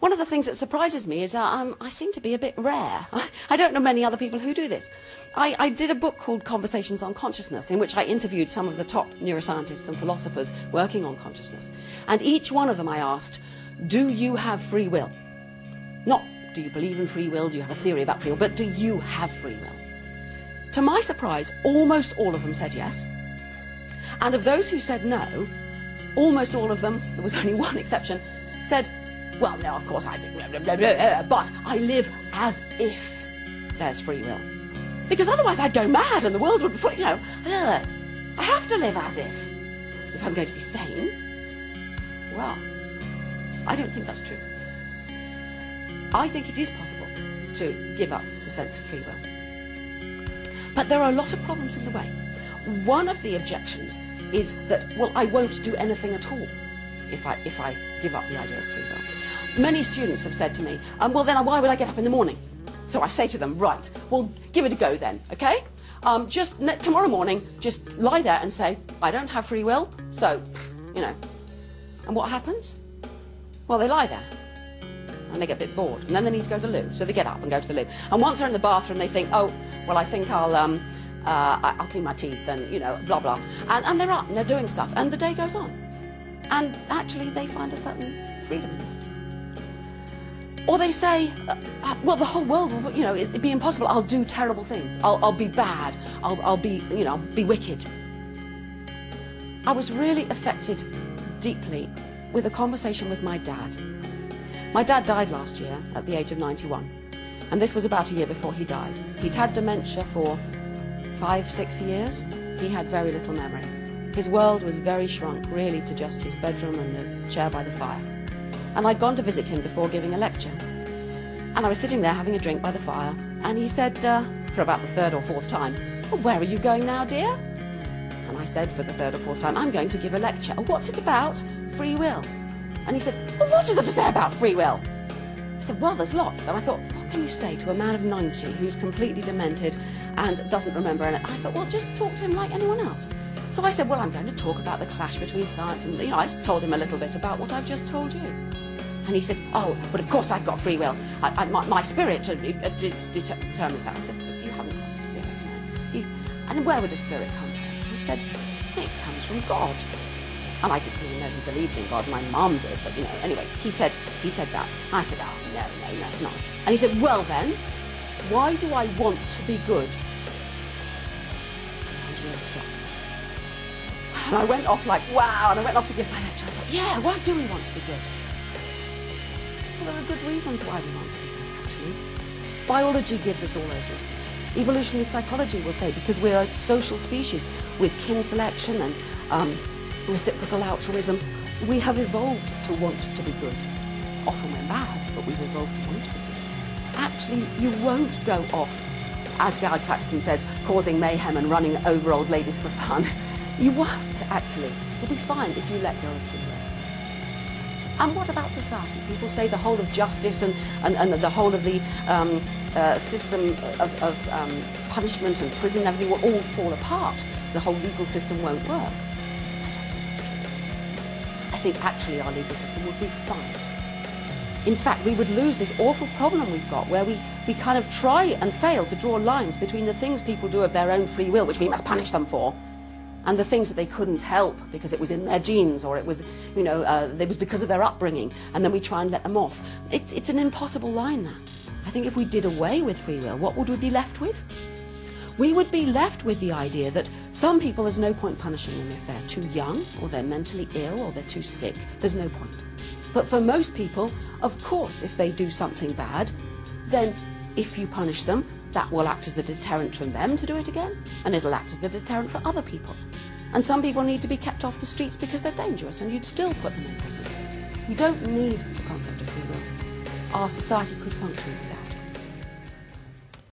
One of the things that surprises me is that I seem to be a bit rare. I don't know many other people who do this. I did a book called Conversations on Consciousness, in which I interviewed some of the top neuroscientists and philosophers working on consciousness. And each one of them I asked, do you have free will? Not, do you believe in free will, do you have a theory about free will, but do you have free will? To my surprise, almost all of them said yes. And of those who said no, almost all of them, there was only one exception, said, well, no, of course, but I live as if there's free will. Because otherwise I'd go mad and the world would, you know, I have to live as if I'm going to be sane. Well, I don't think that's true. I think it is possible to give up the sense of free will. But there are a lot of problems in the way. One of the objections is that, well, I won't do anything at all if I give up the idea of free will. Many students have said to me, well then why would I get up in the morning? So I say to them, right, well give it a go then, okay? Just tomorrow morning, just lie there and say, I don't have free will, so, you know. And what happens? Well, they lie there and they get a bit bored, and then they need to go to the loo, so they get up and go to the loo. And once they're in the bathroom, they think, oh, well, I think I'll clean my teeth and, you know, blah, blah. And they're up and they're doing stuff, and the day goes on. And actually, they find a certain freedom in it. Or they say, well, the whole world will, you know, it'd be impossible. I'll do terrible things. I'll be bad. I'll be, you know, be wicked. I was really affected deeply with a conversation with my dad. My dad died last year at the age of 91. And this was about a year before he died. He'd had dementia for 5-6 years. He had very little memory. His world was very shrunk, really, to just his bedroom and the chair by the fire. And I'd gone to visit him before giving a lecture. And I was sitting there having a drink by the fire, and he said, for about the third or fourth time, well, where are you going now, dear? And I said for the third or fourth time, I'm going to give a lecture. Oh, what's it about? Free will. And he said, well, what is there to say about free will? I said, well, there's lots. And I thought, what can you say to a man of 90 who's completely demented and doesn't remember anything? I thought, well, just talk to him like anyone else. So I said, well, I'm going to talk about the clash between science and, you know, I told him a little bit about what I've just told you. And he said, oh, but of course I've got free will. My spirit determines that. I said, but you haven't got a spirit. And where would a spirit come from? He said, it comes from God. And I didn't even know he believed in God. My mum did, but, you know, anyway, he said that. And I said, oh, no, that's not. And he said, well then, why do I want to be good? And I was really struck. And I went off like, wow, and I went off to give my lecture. I thought, yeah, why do we want to be good? Well, there are good reasons why we want to be good, actually. Biology gives us all those reasons. Evolutionary psychology will say because we're a social species with kin selection and reciprocal altruism, we have evolved to want to be good. Often we're bad, but we've evolved to want to be good. Actually, you won't go off, as Guy Claxton says, causing mayhem and running over old ladies for fun. You won't, actually. You'll be fine if you let go of free will. And what about society? People say the whole of justice and the whole of the system of punishment and prison and everything will all fall apart. The whole legal system won't work. I don't think that's true. I think actually our legal system would be fine. In fact, we would lose this awful problem we've got where we kind of try and fail to draw lines between the things people do of their own free will, which we must punish them for, and the things that they couldn't help because it was in their genes or it was, you know, it was because of their upbringing, and then we try and let them off. It's an impossible line, that. I think if we did away with free will, what would we be left with? We would be left with the idea that some people, there's no point punishing them if they're too young or they're mentally ill or they're too sick. There's no point. But for most people, of course, if they do something bad, then if you punish them, that will act as a deterrent from them to do it again, and it'll act as a deterrent for other people. And some people need to be kept off the streets because they're dangerous, and you'd still put them in prison. We don't need the concept of free will. Our society could function